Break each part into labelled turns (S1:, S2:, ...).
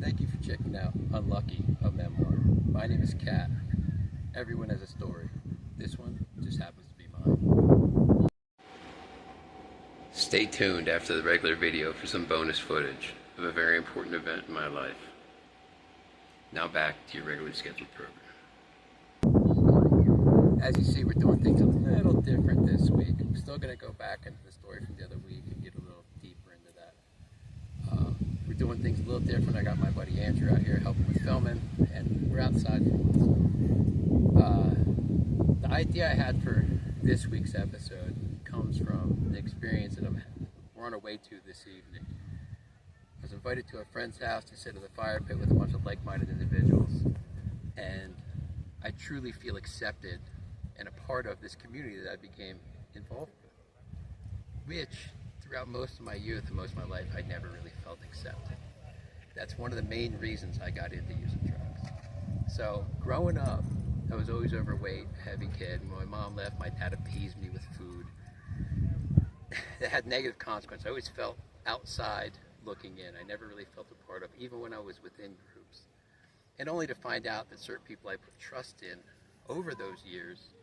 S1: Thank you for checking out Unlucky, a memoir. My name is Kat. Everyone has a story. This one just happens to be mine. Stay tuned after the regular video for some bonus footage of a very important event in my life. Now back to your regularly scheduled program. As you see, we're doing things a little different this week. I'm still going to go back into the story from the other week and get a little deeper into that. We're doing things a little different. I got my buddy Andrew out here helping with filming, and we're outside for once. The idea I had for this week's episode comes from the experience that we're on our way to this evening. I was invited to a friend's house to sit at the fire pit with a bunch of like-minded individuals, and I truly feel accepted and a part of this community that I became involved with, which throughout most of my youth and most of my life I never really felt accepted. That's one of the main reasons I got into using drugs. So growing up, I was always overweight, heavy kid. When my mom left, my dad appeased me with food. It had negative consequences. I always felt outside looking in. I never really felt a part of, even when I was within groups. And only to find out that certain people I put trust in over those years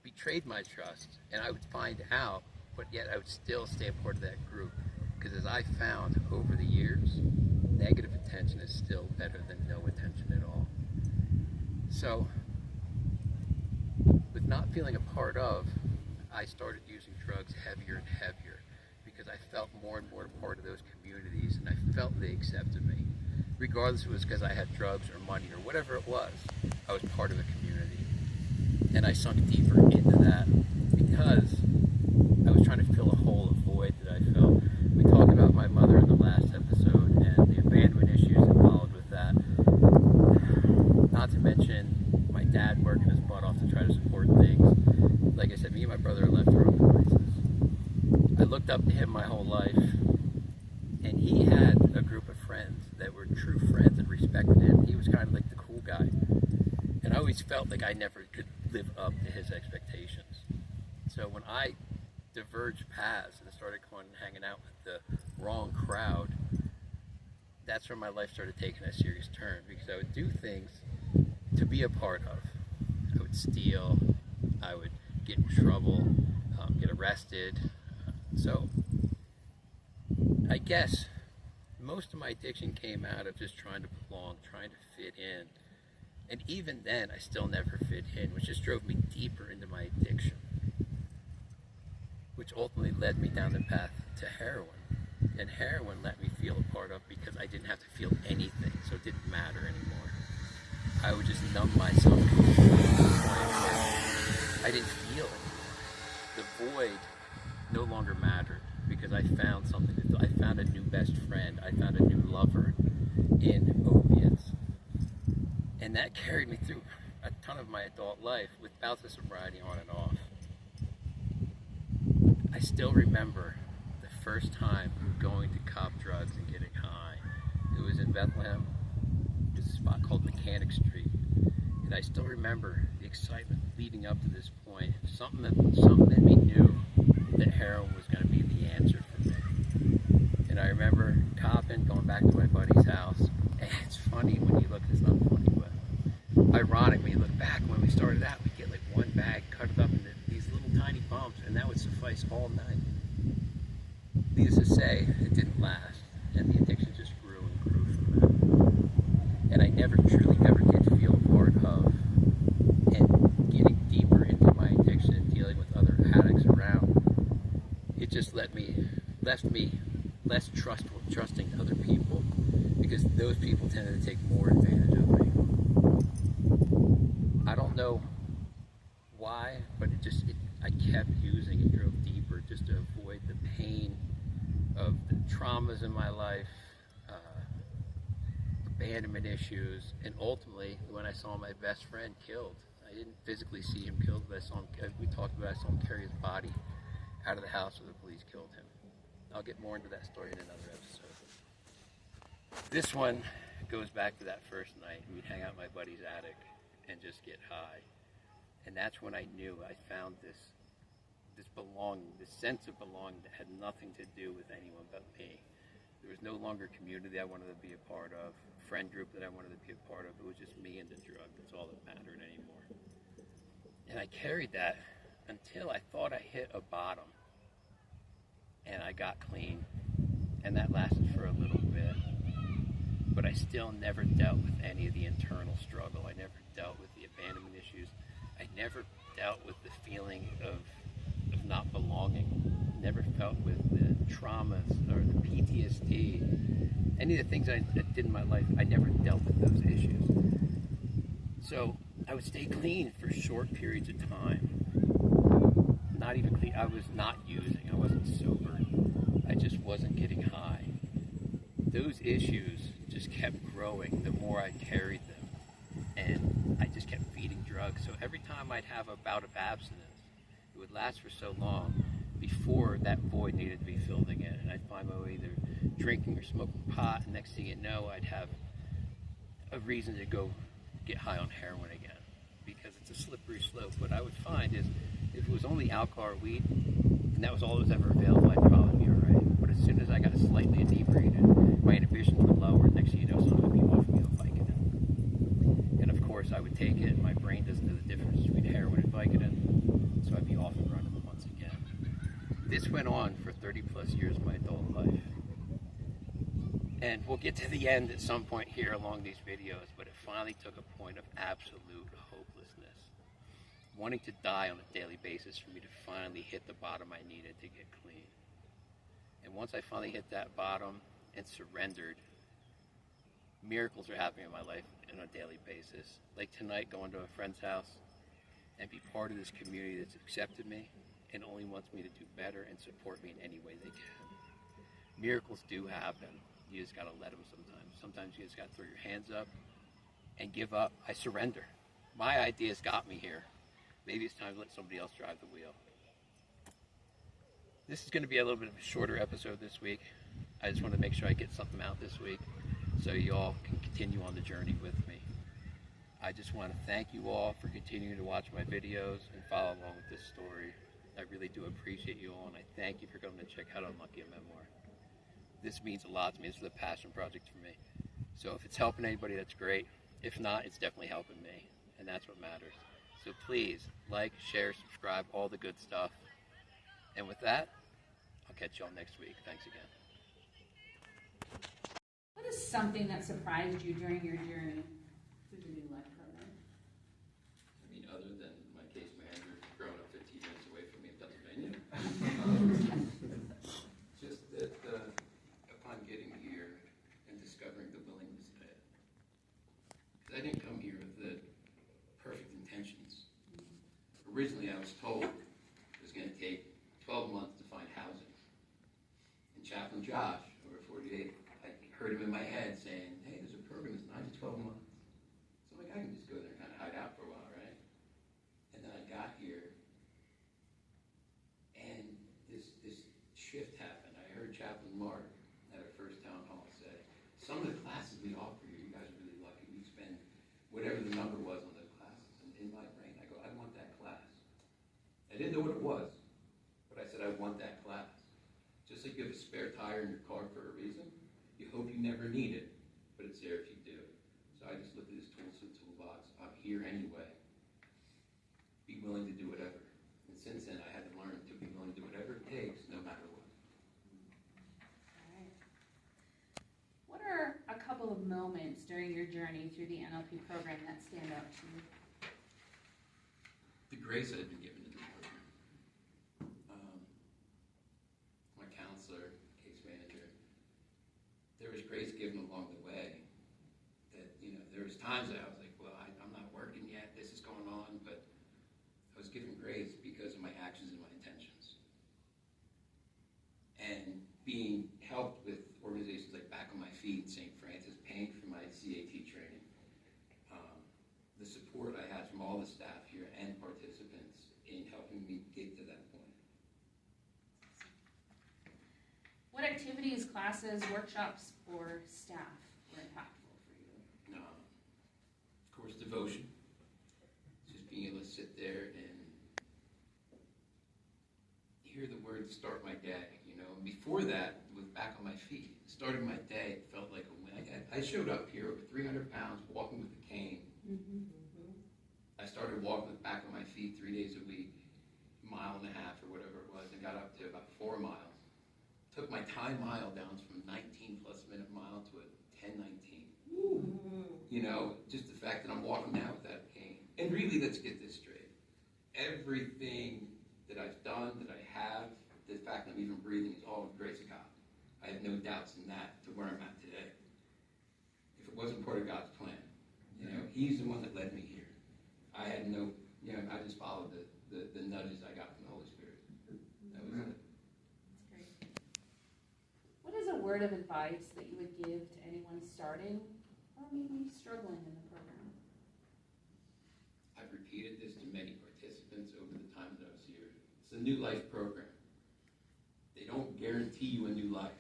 S1: betrayed my trust, and I would find out, but yet I would still stay a part of that group. Because as I found over the years, negative attention is still better than no attention at all. So, with not feeling a part of, I started using drugs heavier and heavier because I felt more and more a part of those communities, and I felt they accepted me. Regardless if it was because I had drugs or money or whatever it was, I was part of a community. And I sunk deeper into that because I was trying to fill a hole, a void that I felt. We talked about my mother in the last episode and the abandonment issues involved with that. Not to mention my dad working his butt off to try to support things. Like I said, me and my brother are left our own devices. I looked up to him my whole life, and he had a group of friends that were true friends and respected him. He was kind of like the cool guy. And I always felt like I never could live up to his expectations. So when I diverged paths and started going and hanging out with the wrong crowd, that's when my life started taking a serious turn, because I would do things to be a part of. I would steal, I would get in trouble, get arrested. So I guess most of my addiction came out of just trying to belong, trying to fit in. And even then, I still never fit in, which just drove me deeper into my addiction, which ultimately led me down the path to heroin. And heroin let me feel a part of because I didn't have to feel anything, so it didn't matter anymore. I would just numb myself to the point where I didn't feel it. The void no longer mattered because I found something to do. I found a new best friend. I found a new lover in opiates. And that carried me through a ton of my adult life with bouts of sobriety on and off. I still remember the first time going to cop drugs and getting high. It was in Bethlehem, this spot called Mechanic Street. And I still remember the excitement leading up to this point. Something in me knew that heroin was going to be the answer for me. And I remember copping, going back to my buddy's house. And it's funny when you look, it's not funny, but ironic when you look back. When we started out, we'd get like one bag, cut it up into these little tiny bumps, and that would suffice all night. Needless to say, it didn't last, and the addiction just grew and grew from that. And I never truly ever did feel a part of, and getting deeper into my addiction and dealing with other addicts around, it just left me less trusting to other people, because those people tended to take more advantage of me. I don't know why, but I kept using and drove deeper just to avoid the pain of the traumas in my life, abandonment issues, and ultimately when I saw my best friend killed. I didn't physically see him killed, but I saw him carry his body out of the house where the police killed him. I'll get more into that story in another episode. This one goes back to that first night. We'd hang out in my buddy's attic and just get high. And that's when I knew I found this belonging, this sense of belonging that had nothing to do with anyone but me. There was no longer community I wanted to be a part of, friend group that I wanted to be a part of. It was just me and the drug. That's all that mattered anymore. And I carried that until I thought I hit a bottom. And I got clean. And that lasted for a little bit. But I still never dealt with any of the internal struggle. I never dealt with the abandonment issues. I never dealt with the feeling of not belonging. Never felt with the traumas or the PTSD. Any of the things I did in my life, I never dealt with those issues. So I would stay clean for short periods of time. Not even clean. I was not using. I wasn't sober. I just wasn't getting high. Those issues just kept growing the more I carried them. And I just kept feeding drugs. So every time I'd have a bout of abstinence, it would last for so long before that void needed to be filled again. And I'd find my way either drinking or smoking pot, and next thing you know, I'd have a reason to go get high on heroin again, because it's a slippery slope. What I would find is, if it was only alcohol or weed, and that was all that was ever available, I'd probably be alright. But as soon as I got slightly inebriated, my inhibitions would lower, and next thing you know, someone would be offering me Vicodin. And of course, I would take it, and my brain doesn't know the difference between heroin and Vicodin, so I'd be off and running once again. This went on for 30 plus years of my adult life. And we'll get to the end at some point here along these videos, but it finally took a point of absolute hopelessness. Wanting to die on a daily basis for me to finally hit the bottom I needed to get clean. And once I finally hit that bottom and surrendered, miracles are happening in my life on a daily basis. Like tonight, going to a friend's house and be part of this community that's accepted me and only wants me to do better and support me in any way they can. Miracles do happen. You just gotta let them sometimes. Sometimes you just gotta throw your hands up and give up. I surrender. My ideas got me here. Maybe it's time to let somebody else drive the wheel. This is gonna be a little bit of a shorter episode this week. I just want to make sure I get something out this week so you all can continue on the journey with me. I just want to thank you all for continuing to watch my videos and follow along with this story. I really do appreciate you all, and I thank you for coming to check out Unlucky a Memoir. This means a lot to me. This is a passion project for me. So if it's helping anybody, that's great. If not, it's definitely helping me, and that's what matters. So please, like, share, subscribe, all the good stuff. And with that, I'll catch you all next week. Thanks again.
S2: What is something that surprised you during your journey through the New Life program?
S1: I mean, other than my case manager growing up 15 minutes away from me in Pennsylvania, just that upon getting here and discovering the willingness that I had. Because I didn't come here with the perfect intentions. Originally, I was told it was going to take 12 months to find housing. And Chaplain Josh, over 48, I heard him in my head saying, hey, there's a program that's 9 to 12 months. So I'm like, I can just go there and kind of hide out for a while, right? And then I got here, and this shift happened. I heard Chaplain Mark at our first town hall say, some of the classes we offer you, you guys are really lucky. We spend whatever the number was on those classes. And in my brain, I go, I want that class. I didn't know what it was, but I said, I want that class. Just like you have a spare tire in your car for a reason, you hope you never need it, but it's there if you do. So I just looked at this toolbox. I'm here anyway. Be willing to do whatever. And since then, I had to learn to be willing to do whatever it takes, no matter what.
S2: All right. What are a couple of moments during your journey through the NLP program that stand out to you?
S1: The grace that I've been given in this program. My counselor, case manager, there was grace given along the way. That, there was times that I was like, well, I'm not working yet, this is going on, but I was given grace because of my actions and my intentions. And being helped with organizations like Back on My Feet, St. Francis, paying for my CAT training, the support I had from all the staff here and participants in helping me get to that point.
S2: What activities, classes, workshops, or staff were impactful for you?
S1: Of course, devotion. Just being able to sit there and hear the words start my day, Before that, with Back on My Feet, started my day, it felt like a win. I showed up here over 300 pounds, walking with a cane. I started walking with the back of my feet 3 days a week, mile and a half or whatever it was, and got up to about 4 miles. Took my time mile down from 19 plus minute mile to a 10:19. You know, just the fact that I'm walking now with that cane. And really, let's get this straight. Everything that I've done, that I have, the fact that I'm even breathing is all the grace of God. I have no doubts in that to where I'm at today. If it wasn't part of God's plan, you know, He's the one that led me here. I had no, you know, I just followed the nudges I got from the Holy Spirit. That was it.
S2: That's great. What is a word of advice that you would give to anyone starting or maybe struggling in the program?
S1: I've repeated this to many participants over the time that I was here. It's a new life program. They don't guarantee you a new life,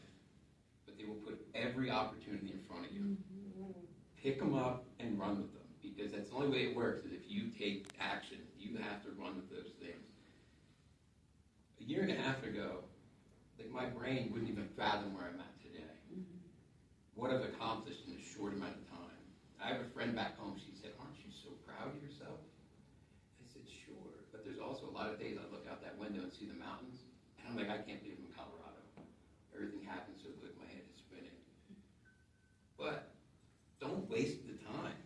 S1: but they will put every opportunity in front of you. Pick them up and run with them, because that's the only way it works, is if you take action. You have to run with those things. A year and a half ago, like, my brain wouldn't even fathom where I'm at today. What I've accomplished in a short amount of time. I have a friend back home, she said, "Aren't you so proud of yourself?" I said, "Sure." But there's also a lot of days I look out that window and see the mountains, and I'm like, I can't believe I'm in Colorado. Everything happens so quick, my head is spinning. But don't waste the time.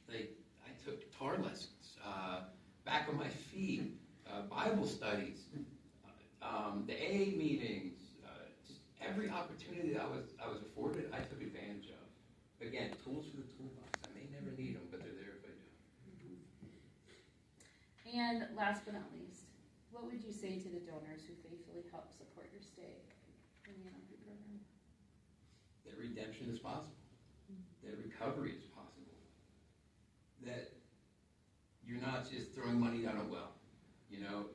S1: Like, I took guitar lessons, back on my feet, Bible studies, the AA meetings, just every opportunity that I was afforded, I took advantage of. Again, tools for the toolbox. I may never need them, but they're there if I do.
S2: And last but not least, what would you say to the donors who faithfully help support your stay in the NLP program?
S1: That redemption is possible. That recovery is possible. That you're not just throwing money down a well. You know,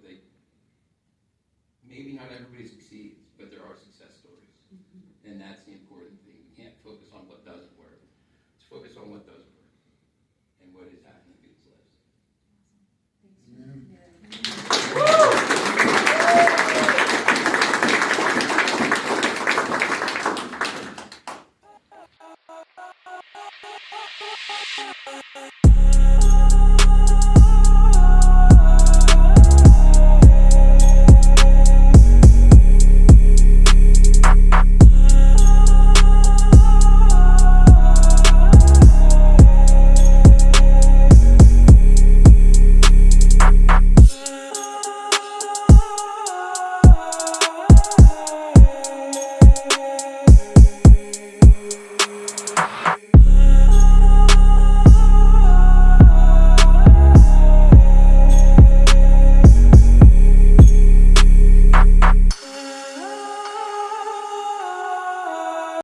S1: maybe not everybody succeeds, but there are success stories. And that's the important thing. We can't focus on what doesn't work. Let's focus on what does work and what is happening in people's lives.
S3: Yeah.